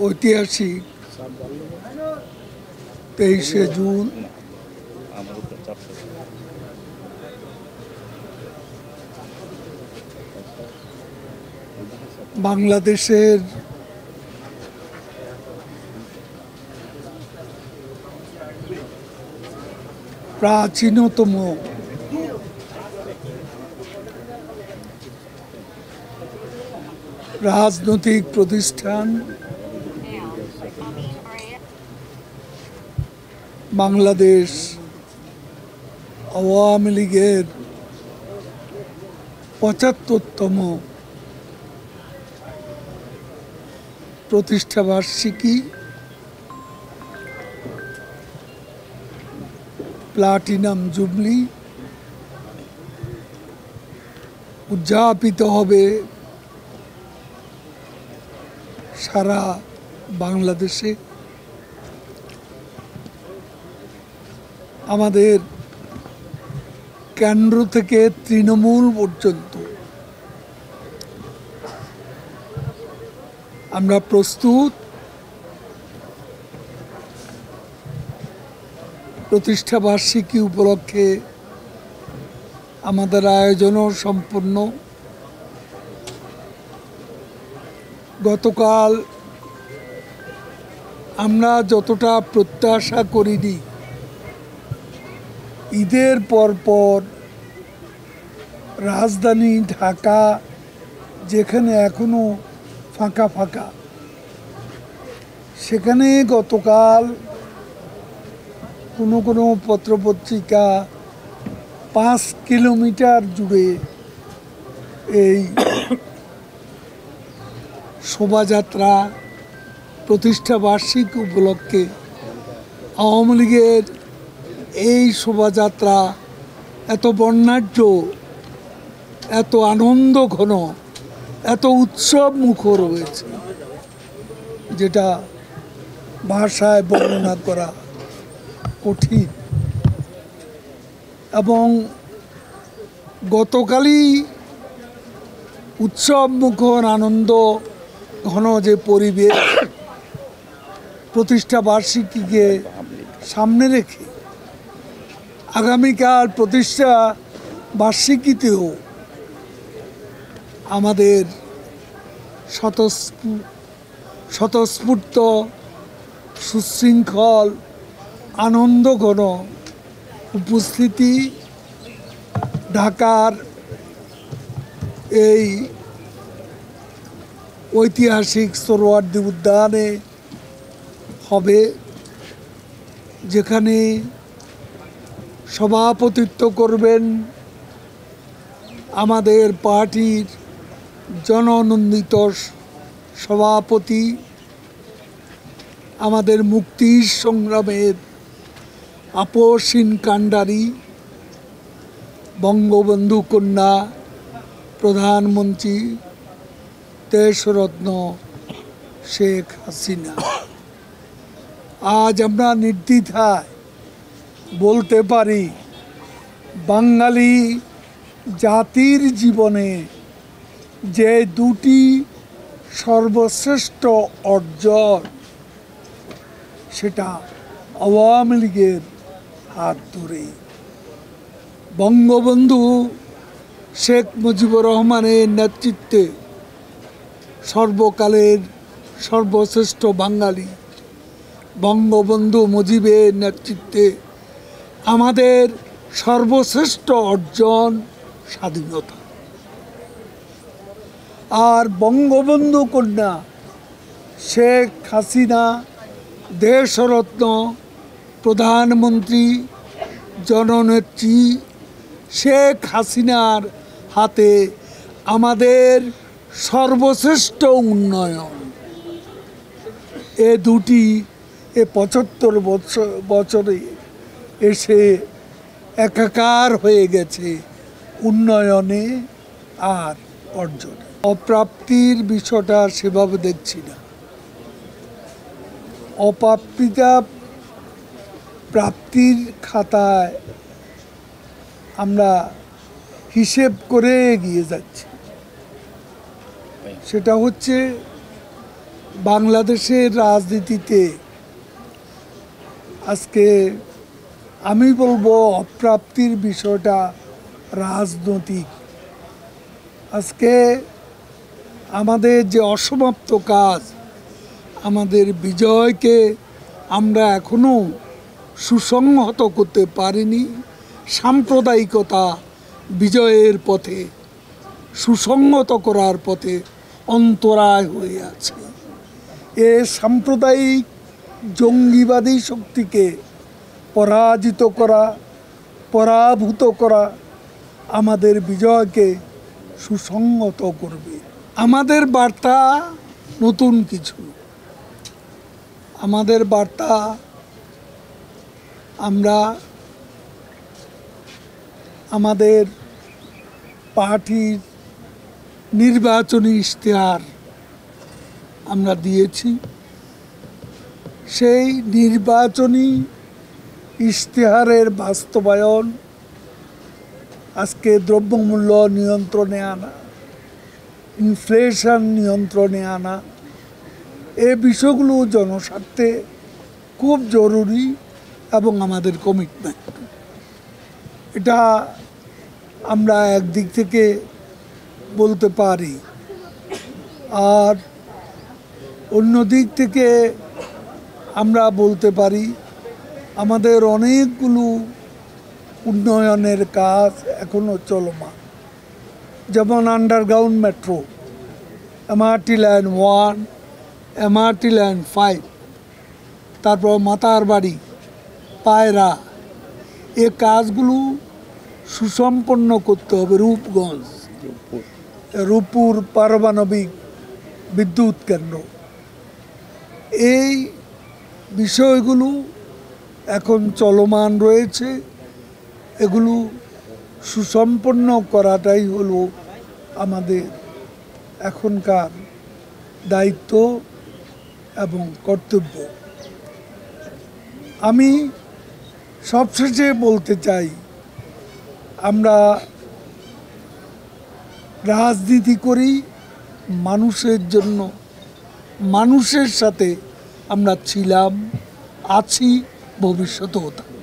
ঐতিহাসিক 23শে জুন বাংলাদেশের প্রাচীনতম রাজনৈতিক প্রতিষ্ঠান বাংলাদেশ আওয়ামী লীগের ৭৫তম প্রতিষ্ঠাবার্ষিকী প্লাটিনাম জুবলি উদযাপিত হবে সারা বাংলাদেশে। আমাদের কেন্দ্র থেকে তৃণমূল পর্যন্ত আমরা প্রস্তুত প্রতিষ্ঠাবার্ষিকী উপলক্ষে আমাদের আয়োজনও সম্পন্ন। গতকাল আমরা যতটা প্রত্যাশা করিনি, ঈদের পর রাজধানী ঢাকা যেখানে এখনো ফাঁকা ফাঁকা, সেখানে গতকাল কোনো পত্রপত্রিকা 5 কিলোমিটার জুড়ে এই শোভাযাত্রা প্রতিষ্ঠাবার্ষিকী উপলক্ষে আওয়ামী লীগের এই শোভাযাত্রা এত বর্ণাঢ্য, এত আনন্দ ঘন, এত উৎসব মুখর হয়েছে, যেটা ভাষায় বর্ণনা করা কঠিন। এবং গতকালই উৎসব মুখর আনন্দ ঘন যে পরিবেশ প্রতিষ্ঠা বার্ষিকীকে সামনে রেখে আগামীকাল প্রতিষ্ঠা বার্ষিকীতেও আমাদের স্বতঃস্ফূর্ত সুশৃঙ্খল আনন্দঘন উপস্থিতি ঢাকার এই ঐতিহাসিক সোহরাওয়ার্দী উদ্যানে হবে, যেখানে সভাপতিত্ব করবেন আমাদের পার্টির জননন্দিত সভাপতি, আমাদের মুক্তির সংগ্রামের আপসহীন কাণ্ডারি, বঙ্গবন্ধু কন্যা প্রধানমন্ত্রী দেশরত্ন শেখ হাসিনা। আজ আমরা নির্দ্বিধায় বলতে পারি, বাঙালি জাতির জীবনে যে দুটি সর্বশ্রেষ্ঠ অর্জন, সেটা আওয়ামী লীগের হাত ধরে বঙ্গবন্ধু শেখ মুজিবুর রহমানের নেতৃত্বে সর্বকালের সর্বশ্রেষ্ঠ বাঙালি বঙ্গবন্ধু মুজিবের নেতৃত্বে আমাদের সর্বশ্রেষ্ঠ অর্জন স্বাধীনতা। আর বঙ্গবন্ধু কন্যা শেখ হাসিনা দেশরত্ন প্রধানমন্ত্রী জননেত্রী শেখ হাসিনার হাতে আমাদের সর্বশ্রেষ্ঠ উন্নয়ন। এ দুটি ৭৫ বছরে এসে একাকার হয়ে গেছে উন্নয়নে আর অর্জনে। অপ্রাপ্তির বিষয়টা সেভাবে দেখছি না। অপ্রাপ্তিটা প্রাপ্তির খাতায় আমরা হিসেব করে এগিয়ে যাচ্ছি। সেটা হচ্ছে বাংলাদেশের রাজনীতিতে আজকে আমি বলবো অপ্রাপ্তির বিষয়টা রাজনৈতিক। আজকে আমাদের যে অসমাপ্ত কাজ, আমাদের বিজয়কে আমরা এখনো সুসংহত করতে পারিনি। সাম্প্রদায়িকতা বিজয়ের পথে, সুসংহত করার পথে অন্তরায় হয়ে আছে। এ সাম্প্রদায়িক জঙ্গিবাদী শক্তিকে পরাজিত করা, পরাভূত করা আমাদের বিজয়কে সুসংহত করবে। আমাদের বার্তা নতুন কিছু। আমাদের বার্তা আমরা আমাদের পার্টির নির্বাচনী ইশতেহার আমরা দিয়েছি। সেই নির্বাচনী ইশতেহারের বাস্তবায়ন, আজকে দ্রব্যমূল্য নিয়ন্ত্রণে আনা, ইনফ্লেশন নিয়ন্ত্রণে আনা, এই বিষয়গুলো জনস্বার্থে খুব জরুরি এবং আমাদের কমিটমেন্ট। এটা আমরা একদিক থেকে বলতে পারি, আর অন্য দিক থেকে আমরা বলতে পারি আমাদের অনেকগুলো উন্নয়নের কাজ এখনও চলমান। যেমন underground metro, MRT line 1, MRT line 5, তারপর মাতার বাড়ি, পায়রা, এ কাজগুলো সুসম্পন্ন করতে হবে। রূপগঞ্জ, রূপপুর পারমাণবিক বিদ্যুৎ কেন্দ্র, এই বিষয়গুলো এখন চলমান রয়েছে। এগুলো সুসম্পন্ন করাটাই হলো আমাদের এখনকার দায়িত্ব এবং কর্তব্য। আমি সবশেষে বলতে চাই, আমরা রাজনীতি করি মানুষের জন্য, মানুষের সাথে আমরা ছিলাম, আছি, ভবিষ্যতেও থাকব।